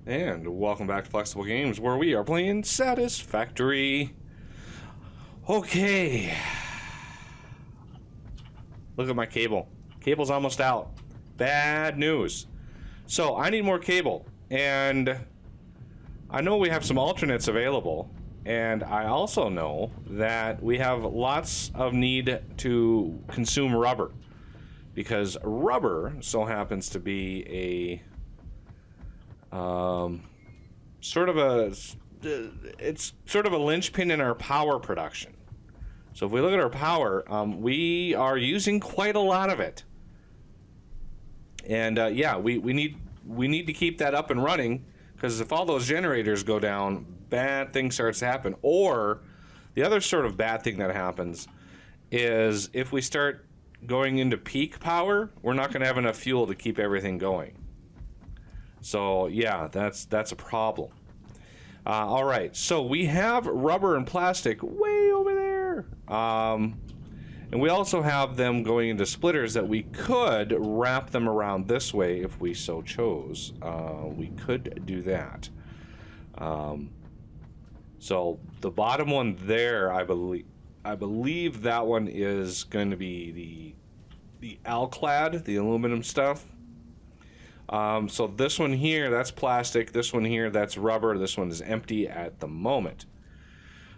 And welcome back to Flexible Games, where we are playing Satisfactory. Okay. Look at my cable. Cable's almost out. Bad news. So, I need more cable. And I know we have some alternates available. And I also know that we have lots of need to consume rubber. Because rubber so happens to be a... it's sort of a linchpin in our power production. So if we look at our power, we are using quite a lot of it, and yeah, we need to keep that up and running, because if all those generators go down, bad things starts to happen. Or the other sort of bad thing that happens is if we start going into peak power, we're not going to have enough fuel to keep everything going. So yeah, that's a problem. All right, so we have rubber and plastic way over there, and we also have them going into splitters that we could wrap them around this way if we so chose. We could do that. So the bottom one there, I believe that one is going to be the alclad, the aluminum stuff. So this one here, that's plastic. This one here, that's rubber. This one is empty at the moment.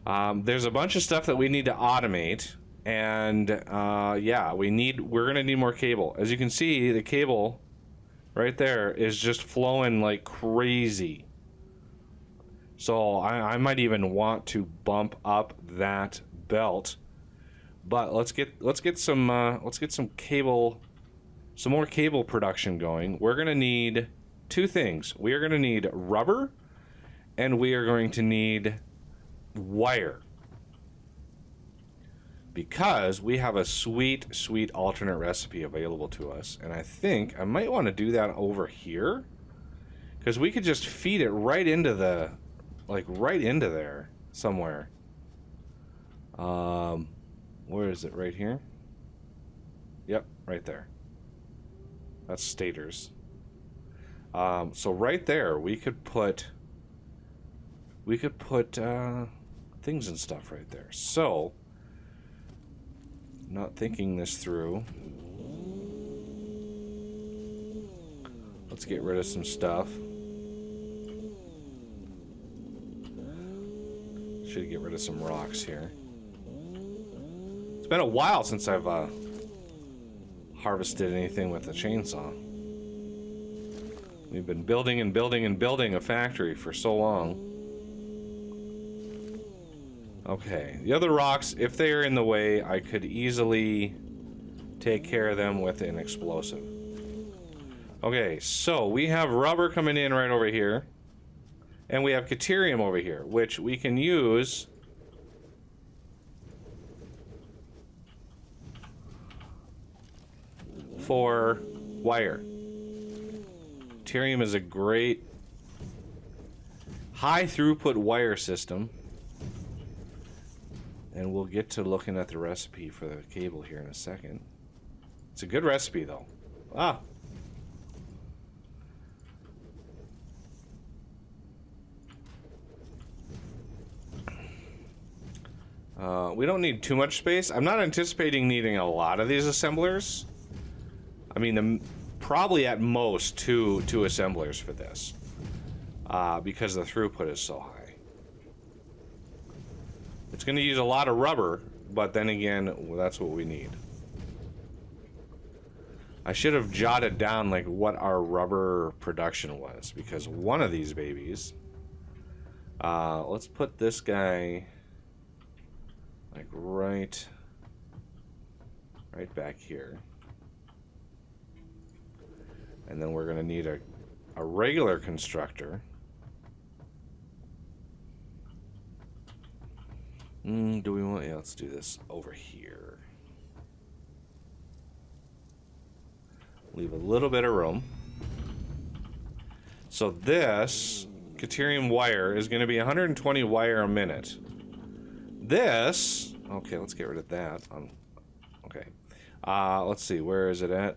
There's a bunch of stuff that we need to automate, and yeah, we're gonna need more cable. As you can see, the cable right there is just flowing like crazy. So I might even want to bump up that belt. But let's get some cable. Some more cable production going. We're going to need two things. We are going to need rubber, and we are going to need wire. Because we have a sweet, sweet alternate recipe available to us. And I think I might want to do that over here, because we could just feed it right into the, right into there somewhere. Where is it? Right here? Yep, right there. That's stators. So right there, we could put things and stuff right there. So, not thinking this through. Let's get rid of some stuff. Should get rid of some rocks here. It's been a while since I've harvested anything with a chainsaw. We've been building and building and building a factory for so long. Okay, the other rocks, if they are in the way, I could easily take care of them with an explosive. Okay, so we have rubber coming in right over here, and we have Caterium over here, which we can use for wire. Caterium is a great high throughput wire system, and we'll get to looking at the recipe for the cable here in a second. It's a good recipe though. We don't need too much space. I'm not anticipating needing a lot of these assemblers. I mean, probably at most two assemblers for this, because the throughput is so high. It's going to use a lot of rubber, but then again, well, that's what we need. I should have jotted down like what our rubber production was, because one of these babies. Let's put this guy like right back here. And then we're going to need a regular constructor. Do we want... Yeah, let's do this over here. Leave a little bit of room. So this Caterium wire is going to be 120 wire a minute. This... Okay, let's get rid of that. Okay. Let's see, where is it at?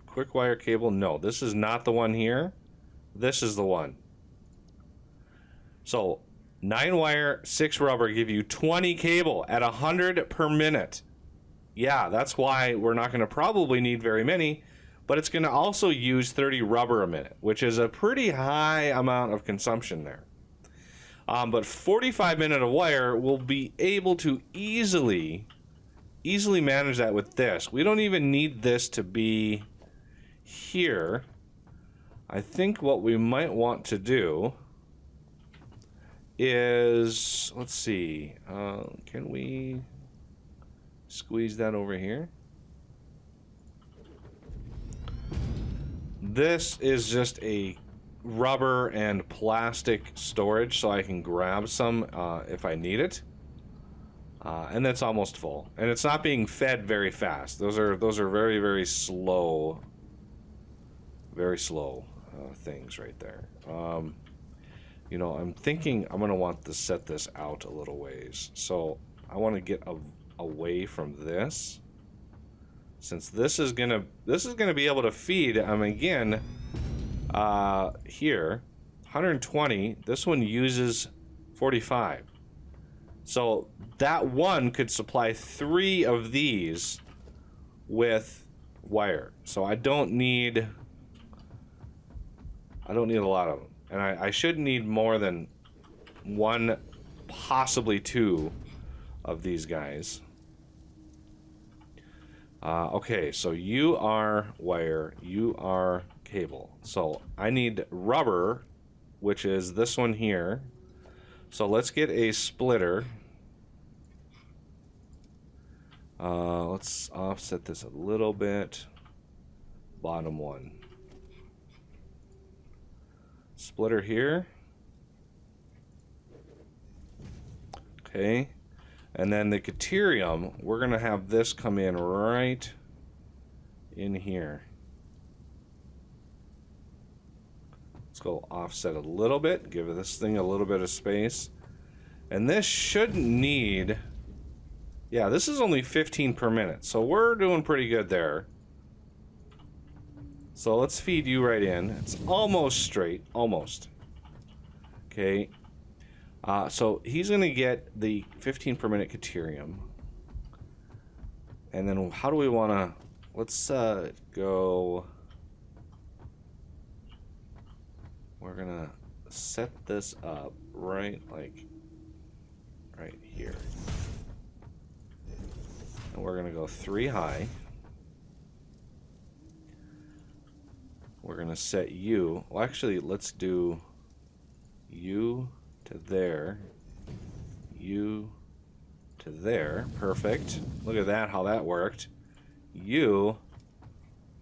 Quick wire cable. No, this is not the one here. This is the one. So 9 wire, 6 rubber give you 20 cable at 100 per minute. Yeah, that's why we're not going to probably need very many, but it's going to also use 30 rubber a minute, which is a pretty high amount of consumption there. But 45 minute of wire will be able to easily manage that with this. We don't even need this to be here. I think what we might want to do is, let's see, can we squeeze that over here? This is just a rubber and plastic storage, so I can grab some if I need it. And that's almost full, and it's not being fed very fast. Those are very, very slow, things right there. You know, I'm thinking I'm gonna want to set this out a little ways, so I want to get away from this, since this is gonna be able to feed. Again, here, 120. This one uses 45. So that one could supply 3 of these with wire. So I don't need a lot of them. And I should need more than 1, possibly 2 of these guys. Okay, so you are wire, you are cable. So I need rubber, which is this one here. So let's get a splitter. Let's offset this a little bit. Bottom one. Splitter here. Okay. And then the deuterium, we're going to have this come in right in here. Let's go offset a little bit, give this thing a little bit of space. And this shouldn't need, yeah, this is only 15 per minute, so we're doing pretty good there. So let's feed you right in. It's almost straight, almost. Okay. So he's going to get the 15 per minute deuterium. And then how do we want to, let's go, we're going to set this up right here. And we're going to go 3 high. We're going to set you, well actually let's do you to there, you to there, perfect. Look at that, how that worked. You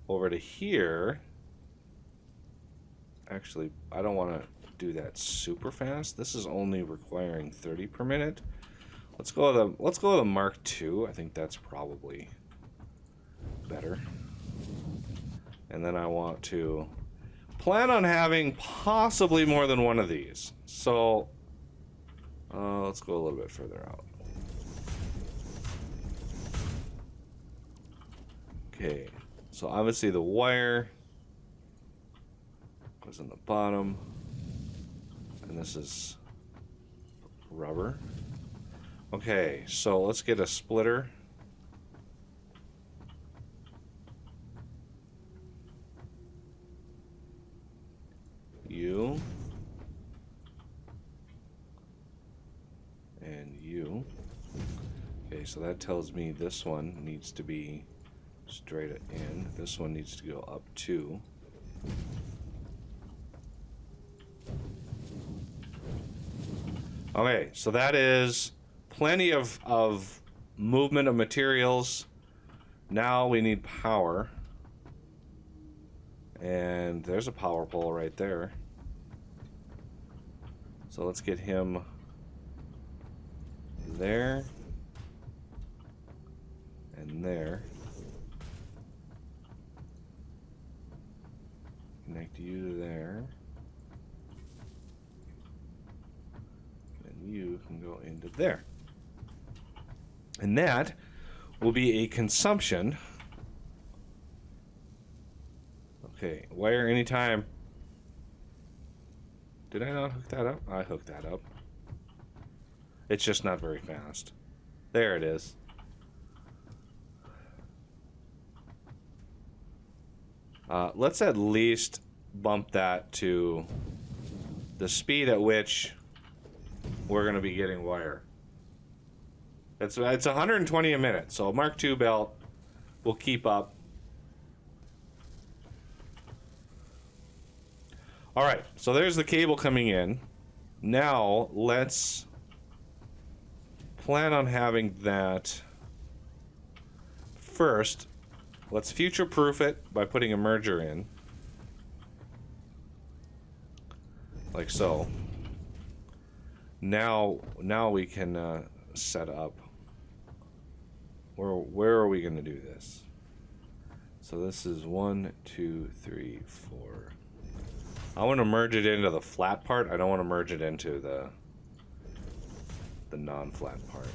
over to here. Actually, I don't want to do that super fast. This is only requiring 30 per minute. Let's go with the Mark II. I think that's probably better. And then I want to plan on having possibly more than one of these. So let's go a little bit further out. Okay, so obviously the wire goes in the bottom, and this is rubber. Okay, so let's get a splitter. You. And you. Okay, so that tells me this one needs to be straight in. This one needs to go up 2. Okay, so that is plenty of movement of materials. Now we need power. And there's a power pole right there. So let's get him there and there. Connect you to there. And you can go into there. And that will be a consumption. Okay, wire anytime. Did I not hook that up? I hooked that up. It's just not very fast. There it is. Let's at least bump that to the speed at which we're going to be getting wire. It's 120 a minute, so a Mark II belt will keep up. All right, so there's the cable coming in. Now let's plan on having that first. Let's future-proof it by putting a merger in. Like so. Now we can set up. Where are we going to do this? So this is 1, 2, 3, 4. I want to merge it into the flat part. I don't want to merge it into the non-flat part.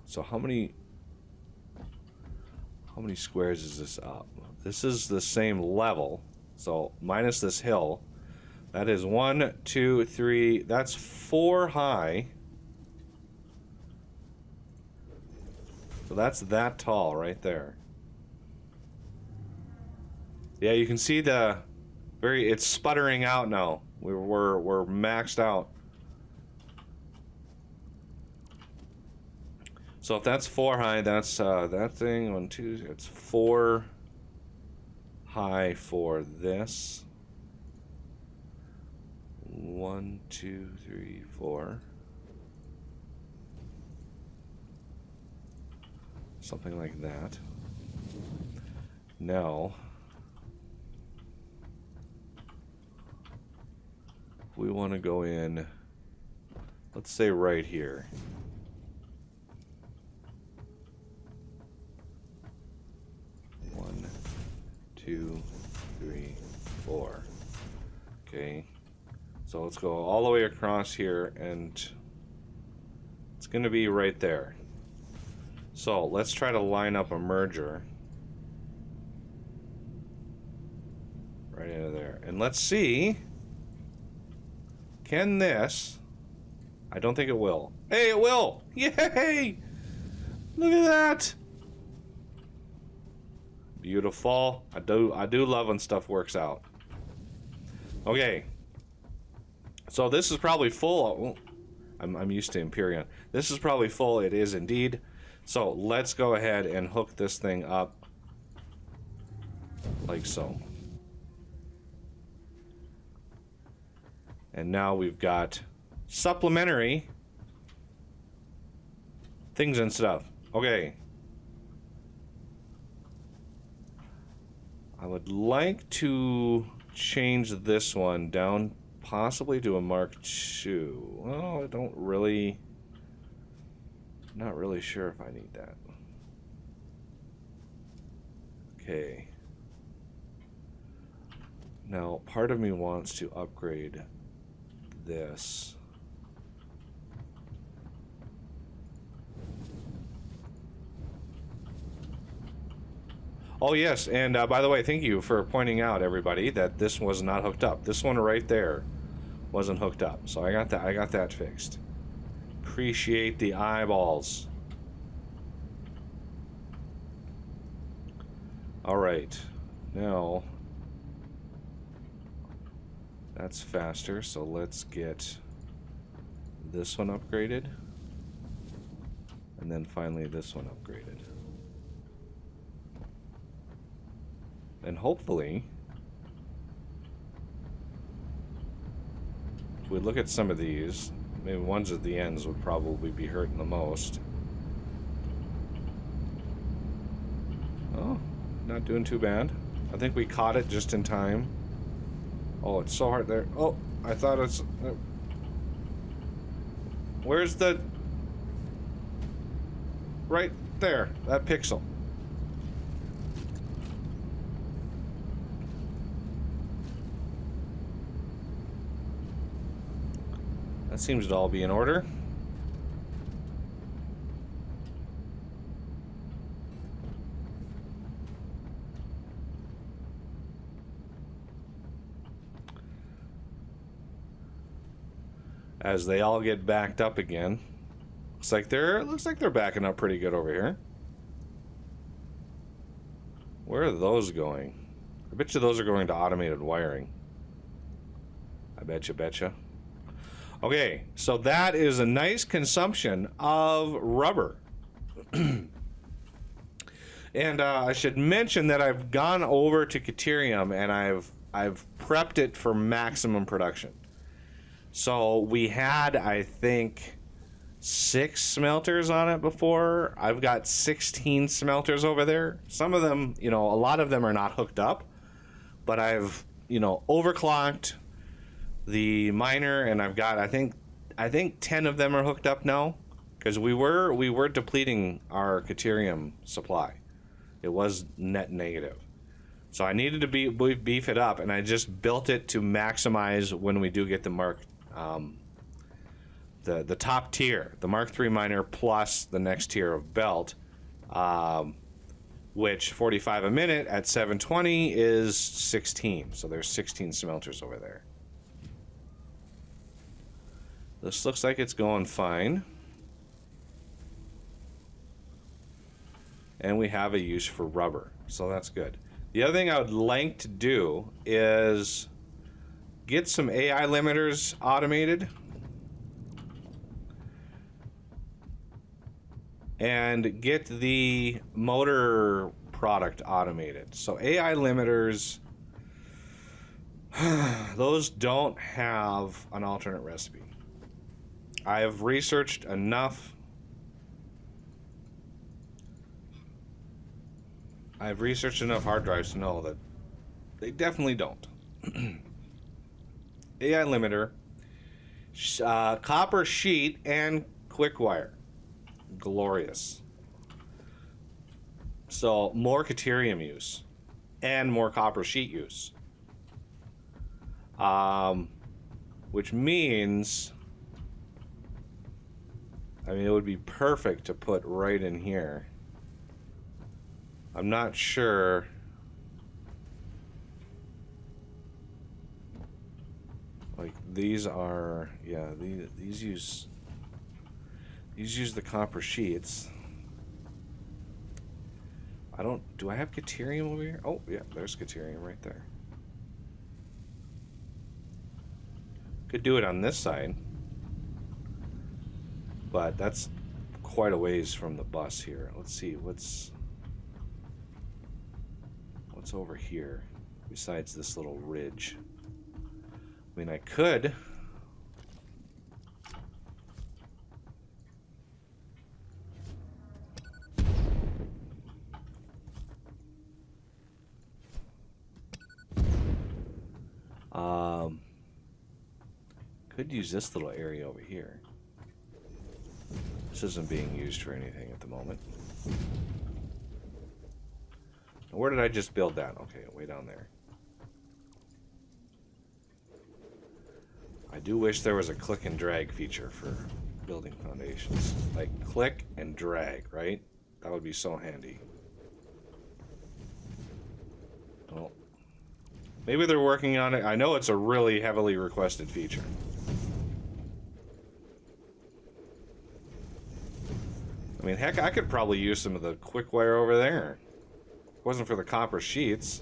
So how many squares is this up? This is the same level, so minus this hill. That is 1, 2, 3. That's 4 high. So that's that tall right there. Yeah, you can see it's sputtering out now. We're maxed out. So if that's 4 high, that's that thing. 1, 2. It's 4 high for this. 1, 2, 3, 4. Something like that. Now, we want to go in, let's say right here. One, 2, 3, 4. Okay. So let's go all the way across here, and it's going to be right there. So let's try to line up a merger right into there. And let's see, can this, I don't think it will. Hey, it will! Yay! Look at that! Beautiful. I do love when stuff works out. Okay. So this is probably full. I'm used to Empyrean. This is probably full. It is indeed. So let's go ahead and hook this thing up like so. And now we've got supplementary things and stuff. Okay. I would like to change this one down possibly to a Mark II. Well, I don't really... Not really sure if I need that. Okay. Now, part of me wants to upgrade this. Oh yes, and by the way, thank you for pointing out, everybody, that this was not hooked up. This one right there wasn't hooked up, so I got that fixed. Appreciate the eyeballs. All right, now that's faster, so let's get this one upgraded, and then finally this one upgraded. And hopefully, if we look at some of these, maybe ones at the ends would probably be hurting the most. Oh, not doing too bad. I think we caught it just in time. Oh, it's so hard there. Oh, I thought it's... where's the... right there, that pixel. That seems to all be in order. as they all get backed up again. Looks like they're backing up pretty good over here. Where are those going? I bet you those are going to automated wiring. I betcha. Okay, so that is a nice consumption of rubber. And I should mention that I've gone over to Caterium and I've prepped it for maximum production. So we had, I think, 6 smelters on it before. I've got 16 smelters over there. Some of them, a lot of them are not hooked up, but I've, overclocked the miner, and I've got, I think 10 of them are hooked up now, because we were depleting our Caterium supply. It was net negative. So I needed to beef it up, and I just built it to maximize when we do get the the top tier, the Mark III miner plus the next tier of belt, which 45 a minute at 720 is 16. So there's 16 smelters over there. This looks like it's going fine. And we have a use for rubber, so that's good. The other thing I would like to do is get some AI limiters automated and get the motor product automated. So AI limiters, those don't have an alternate recipe. I have researched enough. I've researched enough hard drives to know that they definitely don't. AI limiter, copper sheet, and quick wire. Glorious. So more Caterium use and more copper sheet use. Which means, it would be perfect to put right in here. I'm not sure. Like these are, yeah, these use the copper sheets. Do I have Caterium over here? Oh, yeah, there's Caterium right there. Could do it on this side, but that's quite a ways from the bus here. Let's see, what's over here besides this little ridge? I could use this little area over here. This isn't being used for anything at the moment. Where did I just build that? Okay, way down there. I do wish there was a click and drag feature for building foundations. Like click and drag, right? That would be so handy. Well, maybe they're working on it. I know it's a really heavily requested feature. Heck, I could probably use some of the quick wire over there. If it wasn't for the copper sheets.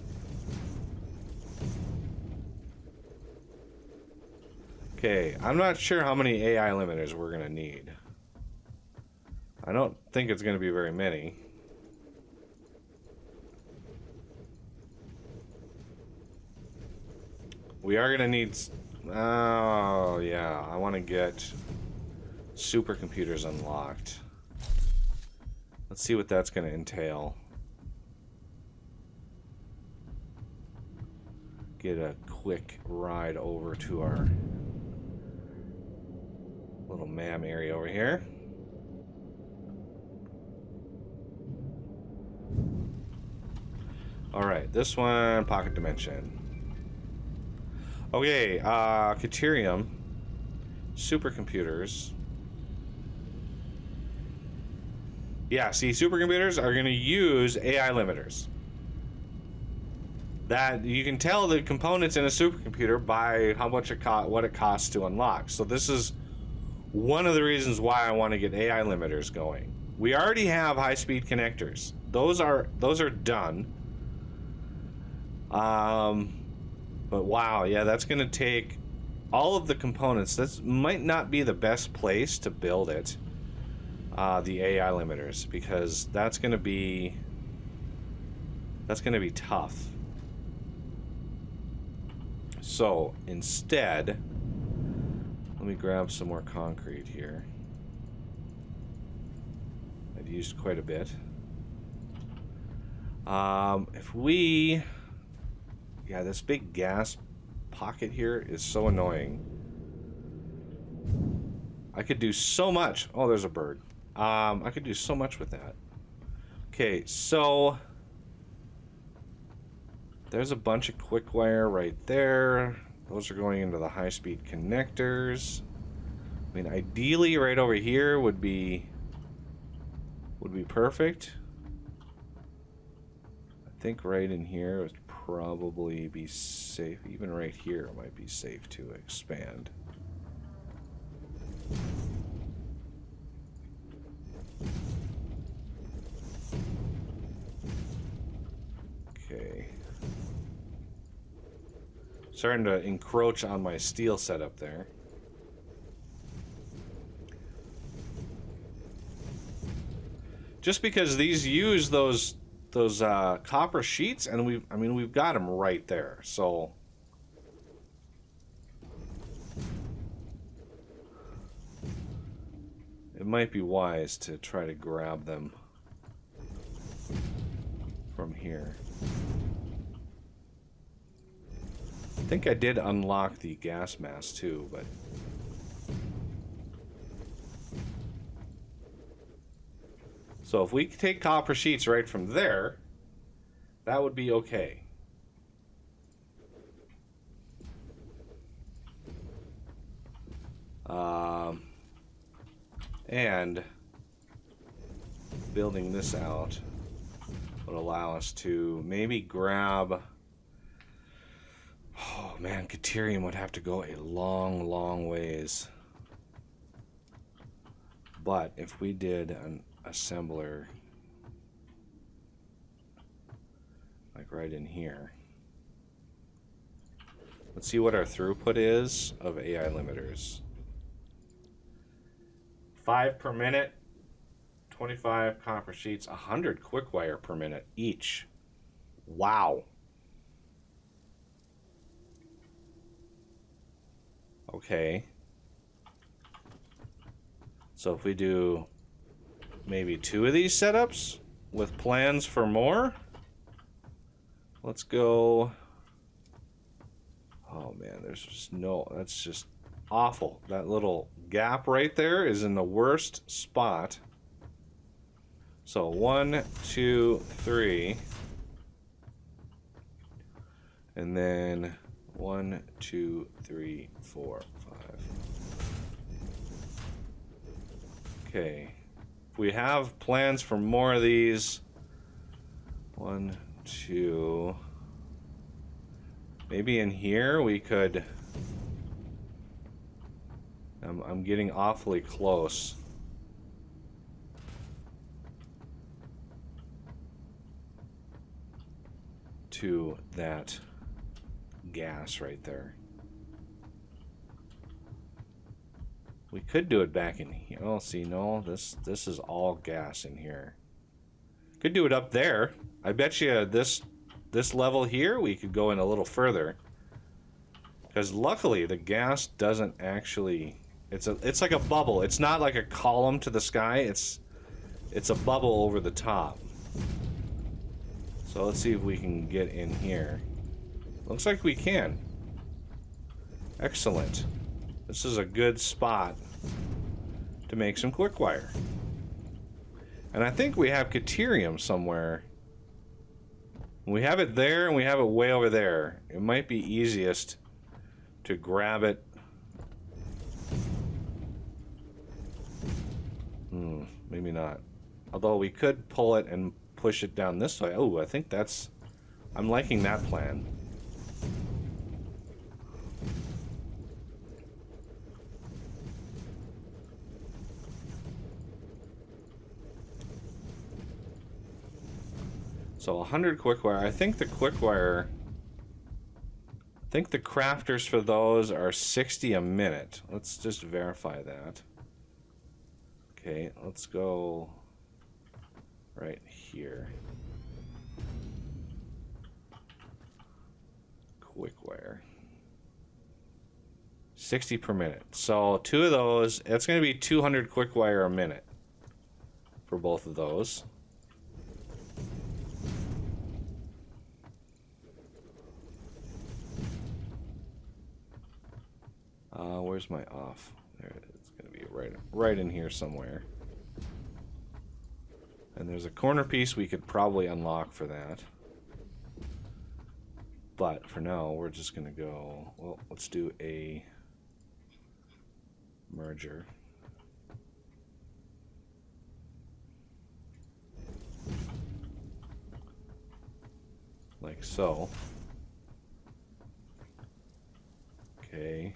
Okay, I'm not sure how many AI limiters we're going to need. I don't think it's going to be very many. We are going to need... Oh, yeah. I want to get supercomputers unlocked. Let's see what that's going to entail. Get a quick ride over to our little MAM area over here. Alright, this one, pocket dimension. Okay, Caterium, supercomputers. Yeah, see, supercomputers are going to use AI limiters. That you can tell the components in a supercomputer by how much what it costs to unlock. So this is one of the reasons why I want to get AI limiters going. We already have high-speed connectors. Those are done. But wow, yeah, that's going to take all of the components. That might not be the best place to build it. The AI limiters, because that's going to be tough. So instead, let me grab some more concrete here. I've used quite a bit. If we, yeah, this big gas pocket here is so annoying. I could do so much. Oh, there's a bird. I could do so much with that. Okay, so there's a bunch of quick wire right there. Those are going into the high-speed connectors. I mean, ideally, right over here would be perfect. I think right in here would probably be safe. Even right here it might be safe to expand. Okay. Starting to encroach on my steel setup there. Just because these use those copper sheets, and we've got them right there, so it might be wise to try to grab them from here. I think I did unlock the gas mask too, but so if we take copper sheets right from there, that would be okay. And building this out would allow us to maybe grab... Oh man, Caterium would have to go a long, long ways. But if we did an assembler like right in here, let's see what our throughput is of AI limiters. 5 per minute, 25 copper sheets, 100 quick wire per minute each. Wow. Okay. So if we do maybe 2 of these setups with plans for more, let's go. Oh man, there's just no, that's just awful. That little gap right there is in the worst spot. So 1, 2, 3, and then 1, 2, 3, 4, 5. Okay. If we have plans for more of these, 1, 2. Maybe in here we could. I'm getting awfully close. To that gas right there. We could do it back in here. Oh, see, no, this is all gas in here. Could do it up there. I bet you this level here we could go in a little further. Because luckily the gas doesn't actually. It's like a bubble. It's not like a column to the sky. It's a bubble over the top. So let's see if we can get in here. Looks like we can. Excellent. This is a good spot to make some quick wire. And I think we have Caterium somewhere. We have it there and we have it way over there. It might be easiest to grab it. Maybe not. Although we could pull it and push it down this way. Oh, I think that's... I'm liking that plan. So 100 quick wire. I think the quick wire, I think the crafters for those are 60 a minute. Let's just verify that. Okay, let's go right here. Quick wire. 60 per minute. So 2 of those, it's going to be 200 quick wire a minute for both of those. Where's my off? There it is. It's going to be right in here somewhere. And there's a corner piece we could probably unlock for that. But for now, we're just going to go, well, let's do a merger. Like so. Okay.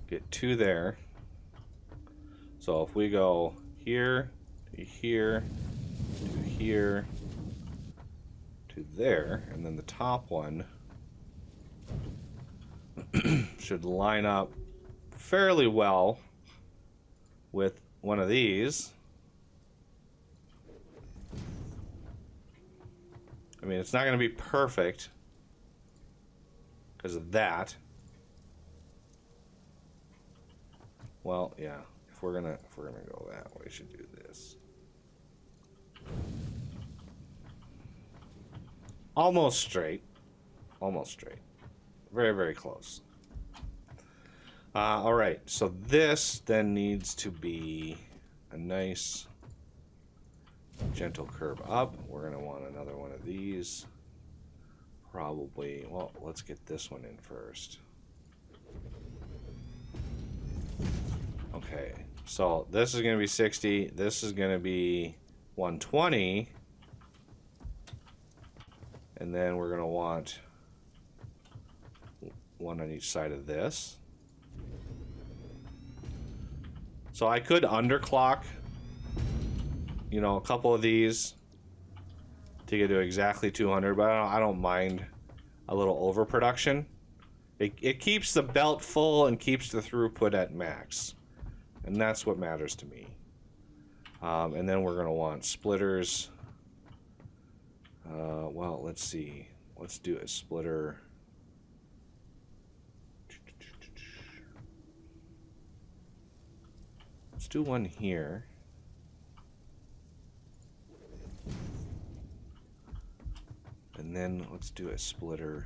Get 2 there. So if we go here, to here, to here, to there, and then the top one should line up fairly well with one of these. I mean, it's not going to be perfect because of that. Well, yeah. If we're gonna go that way, we should do this. Almost straight. Almost straight. Very, very close. All right. So this then needs to be a nice gentle curve up. We're gonna want another one of these. Probably. Well, let's get this one in first. Okay, so this is going to be 60, this is going to be 120, and then we're going to want one on each side of this. So I could underclock, you know, a couple of these to get to exactly 200, but I don't mind a little overproduction. It keeps the belt full and keeps the throughput at max. And that's what matters to me. And then we're going to want splitters. Well, let's see. Let's do a splitter. Let's do one here. And then let's do a splitter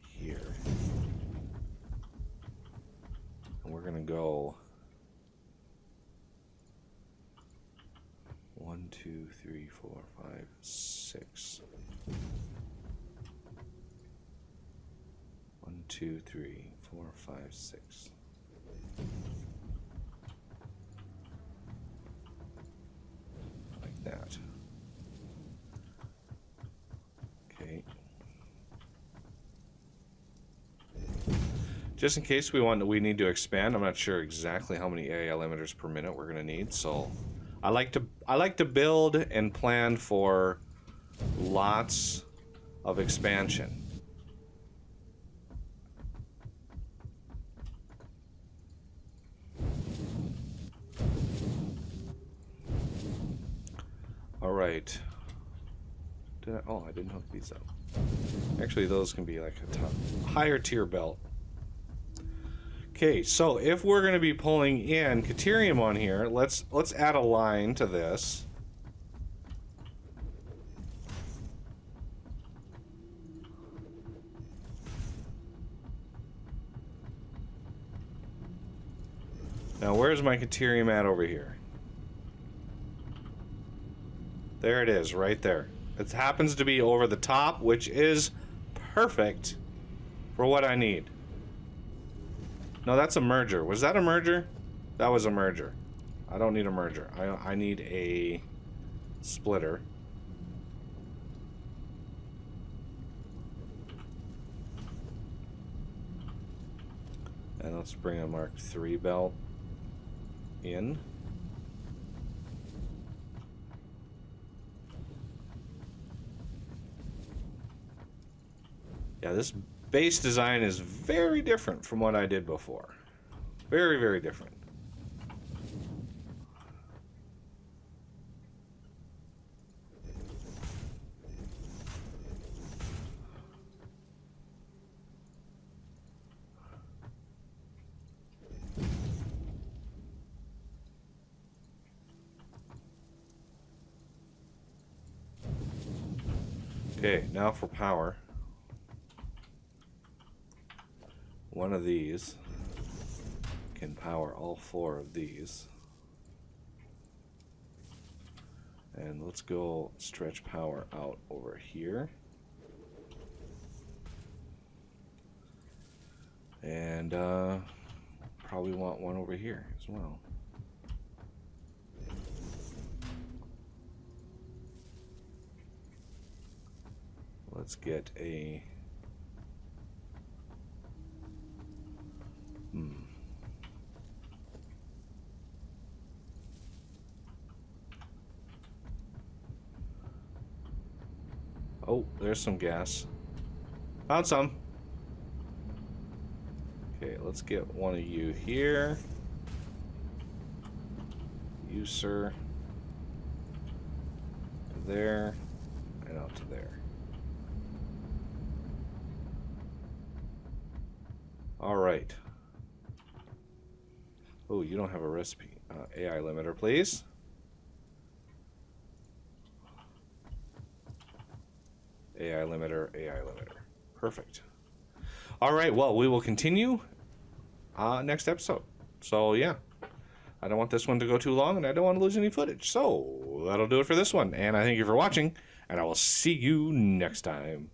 here. And we're going to go 1, 2, 3, 4, 5, 6. 1, 2, 3, 4, 5, 6. Like that. Okay. Just in case we need to expand, I'm not sure exactly how many AIL emitters per minute we're going to need, so I like to build and plan for lots of expansion. All right. I didn't hook these up. Actually, those can be like a higher tier belt. Okay, so if we're going to be pulling in Caterium on here, let's add a line to this. Now, where's my Caterium at over here? There it is, right there. It happens to be over the top, which is perfect for what I need. No, that's a merger. Was that a merger? That was a merger. I don't need a merger. I need a splitter. And let's bring a Mark III belt in. Yeah, this base design is very different from what I did before. Very, very different. Okay, now for power. One of these can power all 4 of these. And let's go stretch power out over here. And probably want one over here as well. Let's get a... Oh, there's some gas. Found some. Okay, let's get one of you here. You, sir. There. And out to there. All right. Oh, you don't have a recipe. AI limiter, please. AI limiter, AI limiter. Perfect. All right, well, we will continue next episode. So, yeah. I don't want this one to go too long, and I don't want to lose any footage. So, that'll do it for this one. And I thank you for watching, and I will see you next time.